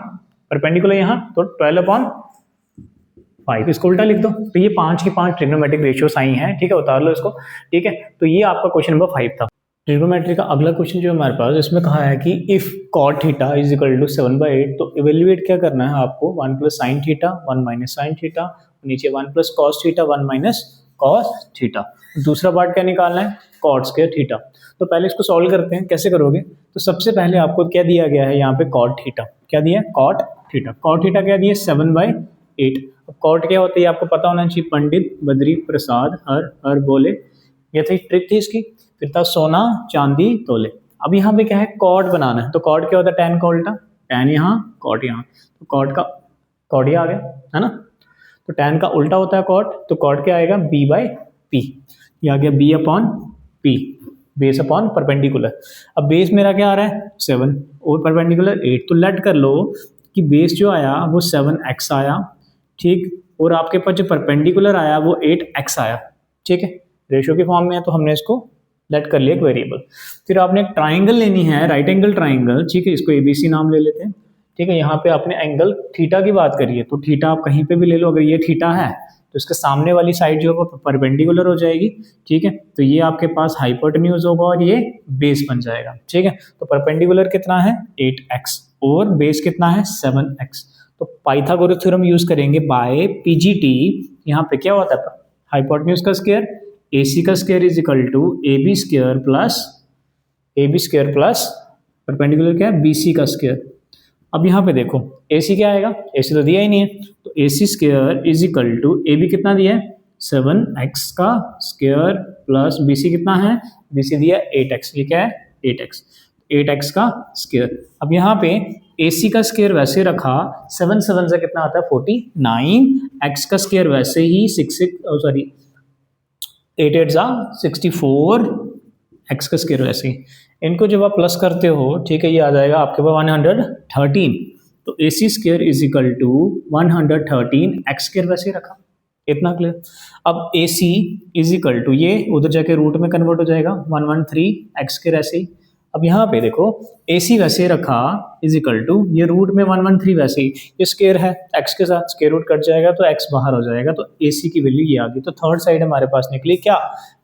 परपेंडिकुलर यहाँ, तो 12/5, इसको उल्टा लिख दो। तो ये 5 की 5 ट्रिग्नोमेट्रिक रेशियो साइन है। ठीक है, उतार लो इसको। ठीक है, तो ये आपका क्वेश्चन नंबर 5 था। ट्रिग्नोमेट्री का अगला क्वेश्चन जो हमारे पास, इसमें कहा है कि if cot theta is equal to 7/8, तो इवेल्युएट क्या करना है आपको? 1 + sin थीटा, 1 - sin थीटा, नीचे 1 + cos थीटा, 1 - cos थीटा। दूसरा पार्ट क्या निकालना है? cot square theta. तो पहले इसको सॉल्व करते हैं, कैसे करोगे? तो सबसे पहले आपको क्या दिया गया है यहाँ पे? cot theta. क्या दिया है? cot theta. cot थीटा क्या दिया? 7/8। cot क्या होता है आपको पता होना चाहिए, पंडित, बद्री, प्रसाद, हर बोले। ये थी ट्रिक थी इसकी। फिर था सोना, चांदी, तोले। अब यहाँ पे क्या है? कॉट बनाना है, तो कॉट क्या होता है? टैन का उल्टा, टैन यहाँ, कॉट यहाँ, तो कॉट का कॉट ही आ गया है ना। तो टैन का उल्टा होता है कॉट, तो कॉट क्या आएगा? b/p। ये आ गया b/p। Base upon perpendicular. अब बेस मेरा क्या आ रहा है 7 और परपेंडिकुलर 8, तो लेट कर लो कि बेस जो आया वो 7x आया, ठीक, और आपके पास जो परपेंडिकुलर आया वो 8x आया, ठीक है, रेशियो के फॉर्म में है तो हमने इसको लेट कर लिया एक वेरिएबल। फिर आपने एक ट्राइंगल लेनी है, राइट एंगल ट्राइंगल, ठीक है, इसको एबीसी नाम ले लेते हैं, ठीक है। यहाँ पे आपने एंगल थीटा की बात करी है, तो थीटा आप कहीं पे भी ले लो, अगर ये थीटा है तो इसके सामने वाली साइड जो है वो परपेंडिकुलर हो जाएगी, ठीक है, तो ये आपके पास हाइपोटेन्यूज होगा और ये बेस बन जाएगा, ठीक है। तो परपेंडिकुलर कितना है 8x और बेस कितना है 7x, तो पाइथागोरस थ्योरम यूज करेंगे बाय पीजीटी। यहाँ पे क्या होता है हाइपोटेन्यूज का स्क्वायर AC का square is equal to AB square plus perpendicular क्या है BC का स्क्वायर। अब यहाँ पे देखो AC क्या आएगा, AC तो दिया ही नहीं है, तो AC square is equal to AB कितना दिया है 7x का स्क्वायर प्लस BC कितना है, BC दिया 8x, ये क्या है 8x का स्क्वायर। अब यहाँ पे AC का स्क्वायर वैसे रखा, 7 7 से कितना आता है 49, x का स्क्वायर वैसे ही 8 8 जा 64, x का स्क्वायर वैसे ही, इनको जब आप प्लस करते हो, ठीक है, ये आ जाएगा आपके पास 113, तो AC square is equal to 113, x square वैसे ही रखा, इतना क्लियर। अब AC इज इक्वल टू ये उधर जाके रूट में कन्वर्ट हो जाएगा 113, x स्क्वायर ऐसे ही। अब यहाँ पे देखो AC वैसे रखा इज इक्वल टू ये रूट में 113 वैसे ही, ये स्क्वायर है x के साथ स्क्वायर रूट कट जाएगा तो x बाहर हो जाएगा, तो AC की वैल्यू ये आ गई। तो थर्ड साइड हमारे पास निकली क्या,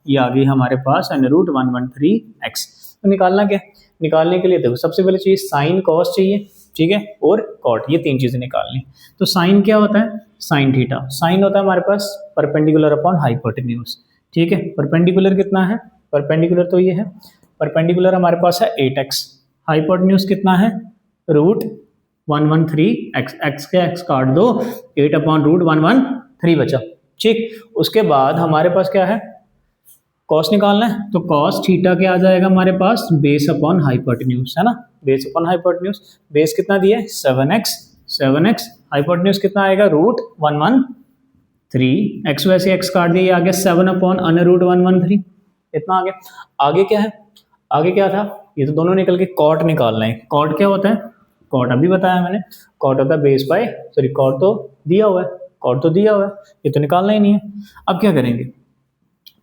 ये आ गई हमारे पास √113x। तो निकालना क्या, निकालने के लिए देखो सबसे पहले चाहिए साइन कॉस चाहिए, ठीक है, और कॉट, ये तीन चीजें निकालनी। तो साइन क्या होता है, साइन थीटा, साइन होता है हमारे पास परपेंडिकुलर अपॉन हाइपोटेन्यूज, ठीक है। परपेंडिकुलर कितना है, परपेंडिकुलर तो ये है, परपेंडिकुलर हमारे पास है 8x, हाइपोटेन्यूज कितना है √113x, x के x काट दो 8 अपॉन √113 बचा, ठीक। उसके बाद हमारे पास क्या है कॉस निकालना है, तो कॉस थीटा क्या आ जाएगा हमारे पास बेस अपॉन हाइपोटेन्यूज, है ना, बेस अपॉन हाइपोटेन्यूज, बेस कितना दिया है 7x, हाइपोटेन्यूज कितना आएगा √113, x वैसे x काट दिया, आ गया 7 अपॉन √113, इतना आ गया। आगे क्या है, आगे क्या था, ये तो दोनों निकल के, कॉट निकालना है। कॉट क्या होता है, कॉट अभी बताया मैंने, कॉट होता है बेस बाय, सॉरी कॉट तो दिया हुआ है, कॉट तो दिया हुआ है, ये तो निकालना ही नहीं है। अब क्या करेंगे,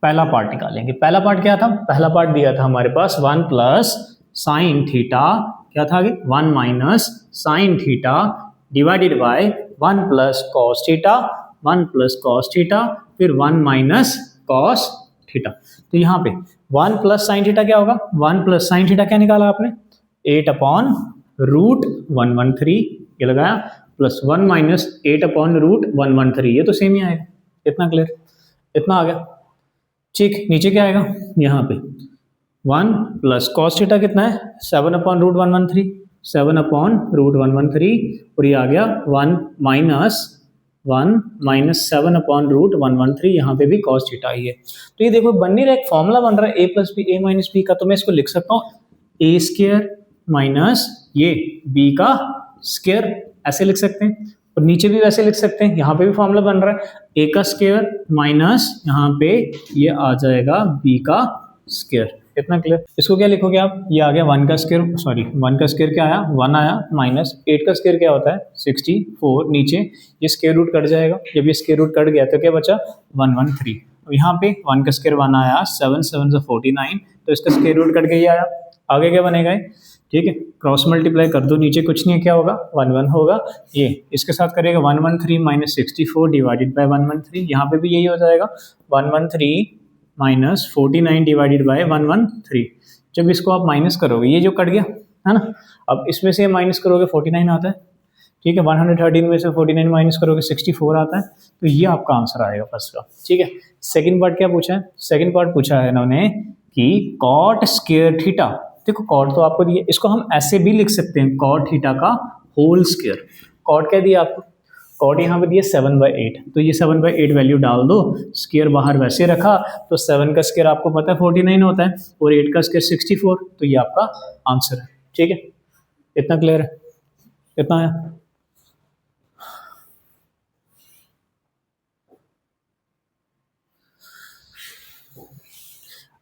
पहला पार्ट निकालेंगे। पहला पार्ट क्या था, पहला पार्ट दिया था हमारे पास 1 प्लस साइन थीटा, क्या था आगे 1 minus sine theta divided by 1 plus cos theta, 1 plus cos theta, फिर 1 माइनस कॉस थीटा। तो यहाँ पे 1 प्लस साइन थीटा क्या होगा, 1 प्लस साइन थीटा क्या निकाला आपने 8 अपॉन √113, ये लगाया, प्लस 1 माइनस 8 अपॉन √113, ये तो सेम ही आएगा, इतना क्लियर, इतना आ गया, ठीक। नीचे क्या आएगा, यहाँ पे 1 प्लस कॉस थीटा कितना है 7 अपॉन √113, 7 अपॉन √113, और ये आ गया 1 माइनस 7 अपॉन √113, यहाँ पे भी कॉस थीटा ही है। तो ये देखो बन नहीं रहा, एक फॉर्मूला बन रहा है a plus B, a minus B का, तो मैं इसको लिख सकता हूँ a स्क्वायर माइनस ये b का स्क्वायर, ऐसे लिख सकते हैं, और नीचे भी वैसे लिख सकते हैं, यहाँ पे भी फॉर्मूला बन रहा है a का स्क्वायर माइनस यहाँ पे ये आ जाएगा b का स्क्वायर, इतना क्लियर। इसको क्या लिखोगे आप, ये आ गया 1 का स्क्वायर, सॉरी 1 का स्क्वायर क्या आया 1 आया, माइनस 8 का स्क्वायर क्या होता है 64, नीचे ये स्क्वायर रूट कट जाएगा, जब ये स्क्वायर रूट कट गया तो क्या बचा 113, यहाँ पे 1 का स्क्वायर 1 आया, 7 7 से 49, तो इसका स्क्वायर रूट कट के ये आया, आगे क्या बनेगा, ठीक है, क्रॉस मल्टीप्लाई कर दो, नीचे कुछ नहीं है, क्या होगा 1 1 होगा, ये इसके साथ करेगा 113 माइनस 64 डिवाइडेड बाय 113, यहाँ पे भी यही हो जाएगा 113 माइनस 49 डिवाइडेड बाय 113। जब इसको आप माइनस करोगे, ये जो कट गया है ना, अब इसमें से माइनस करोगे 49 आता है, ठीक है, 113 में से 49 माइनस करोगे 64 आता है, तो ये आपका आंसर आएगा फर्स्ट का, ठीक है। सेकंड पार्ट क्या पूछा है, सेकंड पार्ट पूछा है इन्होंने कि कॉट स्क्वायर थीटा, देखो कॉट तो आपको दिया, इसको हम ऐसे भी लिख सकते हैं कॉट थीटा का होल स्क्वायर। कॉट क्या दिया आपको, कॉट यहाँ पे दिया 7/8, तो ये 7/8 वैल्यू डाल दो, स्क्वायर बाहर वैसे रखा, तो 7 का स्क्वायर आपको पता है 49 होता है, और 8 का स्क्वायर 64, तो ये आपका आंसर है, ठीक है, इतना क्लियर है, इतना है।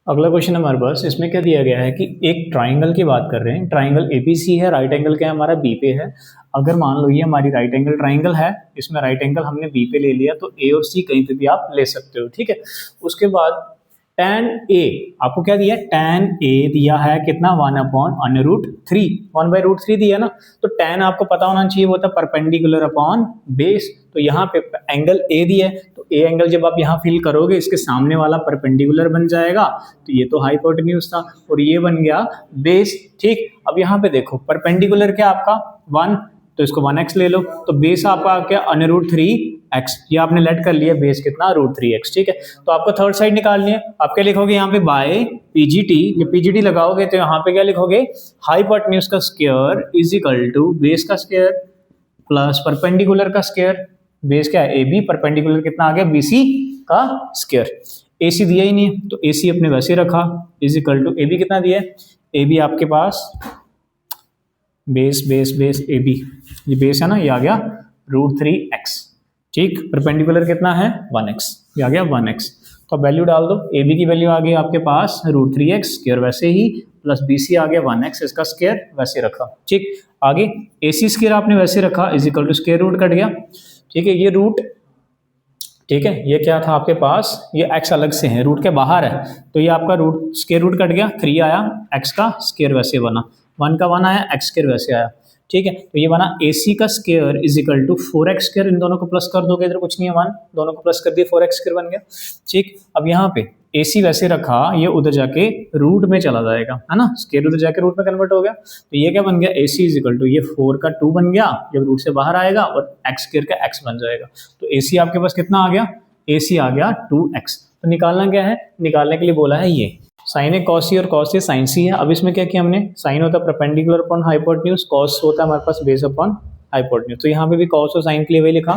अगला क्वेश्चन हमारे पास, इसमें क्या दिया गया है कि एक ट्राइंगल की बात कर रहे हैं। ट्राइंगल एबीसी है, राइट एंगल क्या है हमारा बी पे है। अगर मान लो ये हमारी राइट एंगल ट्राइंगल है, इसमें राइट एंगल हमने बी पे ले लिया, तो ए और सी कहीं पे भी आप ले सकते हो, ठीक है। उसके बाद tan ए, आपको क्या दिया है, tan ए दिया है कितना, 1/√3, 1/√3 दिया ना। तो tan आपको पता होना चाहिए वो था परपेंडिकुलर अपॉन बेस। तो यहाँ पे एंगल ए दिया है, तो ए एंगल जब आप यहाँ फिल करोगे इसके सामने वाला परपेंडिकुलर बन जाएगा, तो ये तो हाइपोटेन्यूज था और ये बन गया बेस, ठीक। अब यहाँ पे देखो परपेंडिकुलर क्या आपका 1, तो इसको 1x ले लो, तो बेस आपका क्या √3x, ये आपने लेट कर लिया बेस कितना √3x, ठीक है। तो आपको थर्ड साइड निकालनी है, आप क्या लिखोगे यहाँ पे बाय पीजीटी, जब पीजीटी लगाओगे तो यहाँ पे क्या लिखोगे, हाइपोटेन्यूज का square is equal to base का स्क्वायर प्लस परपेंडिकुलर का स्क्वायर। बेस क्या है AB, परपेंडिकुलर कितना आ गया BC का स्क्वायर। AC दिया ही नहीं है तो AC अपने वैसे रखा, इज इक्वल टू AB कितना दिया है, AB आपके पास बेस बेस बेस AB, ये बेस है ना, ये आ गया √3x, ठीक। परपेंडिकुलर कितना है 1x, ये आ गया 1x। तो वैल्यू डाल दो, AB की वैल्यू आ गई आपके पास √3x स्क्वायर वैसे ही, प्लस BC आ गया 1x, इसका स्क्वायर वैसे रखा, ठीक। आगे AC स्क्वायर आपने वैसे रखा, is equal to square root cut गया, ठीक है। ये रूट, ठीक है, ये क्या था आपके पास, ये x अलग से है, रूट के बाहर है, तो ये आपका रूट स्क्वायर रूट कट गया, 3 आया, x का स्क्वायर वैसे बना, 1 का 1 आया, x स्क्वायर वैसे आया, ठीक है। तो ये बना AC का square is equal to 4x square, इन दोनों को प्लस कर दोगे, इधर कुछ नहीं है 1, दोनों को प्लस कर दिया, 4x स्क्वायर बन गया, ठीक। अब यहाँ पे AC वैसे रखा, ये उधर जाके रूट में चला जाएगा, है ना, स्क्वायर उधर जाके रूट में कन्वर्ट हो गया, तो ये क्या बन गया, AC इज इक्वल टू ये 4 का 2 बन गया, जब रूट से बाहर आएगा, और x स्क्वायर का x बन जाएगा, तो AC आपके पास कितना आ गया, AC आ गया 2x। तो निकालना क्या है, निकालने के लिए बोला है ये साइन ए कॉस सी और कॉस ए साइन सी है। अब इसमें क्या किया हमने, साइन होता है परपेंडिकुलर अपॉन हाइपोटेन्यूज, कॉस होता है हमारे पास बेस अपॉन हाइपोटेन्यूज, तो यहाँ पे भी कॉस और साइन के लिए वही लिखा।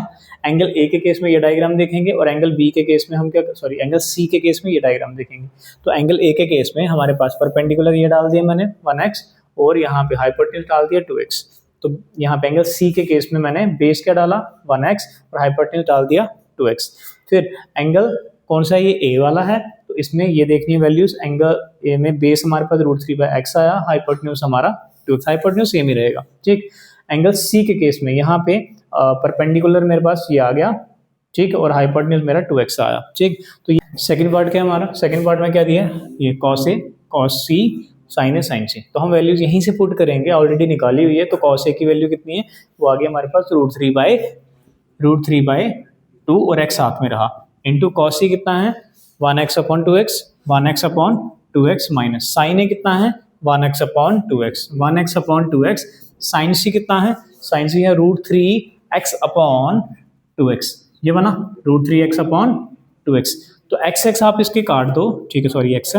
एंगल ए के केस में ये डायग्राम देखेंगे और एंगल बी के केस में हम क्या, सॉरी एंगल सी के केस में ये डायग्राम देखेंगे। तो एंगल ए के केस में हमारे पास परपेंडिकुलर ये डाल दिया मैंने 1x, और यहाँ पे हाइपोटेन्यूज डाल दिया 2x। तो यहाँ पे एंगल सी के केस में मैंने बेस क्या डाला 1x और हाइपोटेन्यूज डाल दिया 2x। फिर एंगल कौन सा, ये ए वाला है, तो इसमें ये देखनी है वैल्यूज, एंगल ए में बेस हमारे पास √3/x आया, हाइपोटेन्यूज हमारा 2x, हाइपोटेन्यूज सेम ही रहेगा, ठीक। एंगल सी के केस में यहाँ पे परपेंडिकुलर मेरे पास ये आ गया, ठीक, और हाइपोटेन्यूज मेरा 2x आया, ठीक। तो ये सेकंड पार्ट क्या है हमारा, सेकंड पार्ट में क्या दिया है, ये cos A cos C sign A sign सी, तो हम वैल्यूज यहीं से पुट करेंगे, ऑलरेडी निकाली हुई है। तो कॉस ए की वैल्यू कितनी है, वो आ गई हमारे पास √3/2 और x साथ में रहा, इंटू कॉस सी कितना है 1x/2x, 1x/2x माइनस साइन ए कितना है 1x/2x, 1x/2x, साइन सी कितना है, साइन सी है √3x/2x, ये बना √3x/2x। तो x आप इसके काट दो, ठीक है, सॉरी x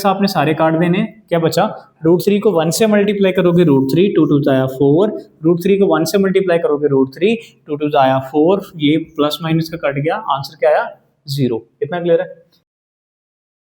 आपने सारे काट देने, क्या बचा, √3 को 1 से मल्टीप्लाई करोगे √3, 2 2 आया 4, √3 को 1 से मल्टीप्लाई करोगे √3, 2 2 आया 4, ये प्लस माइनस का कट गया, आंसर क्या आया 0। कितना क्लियर है।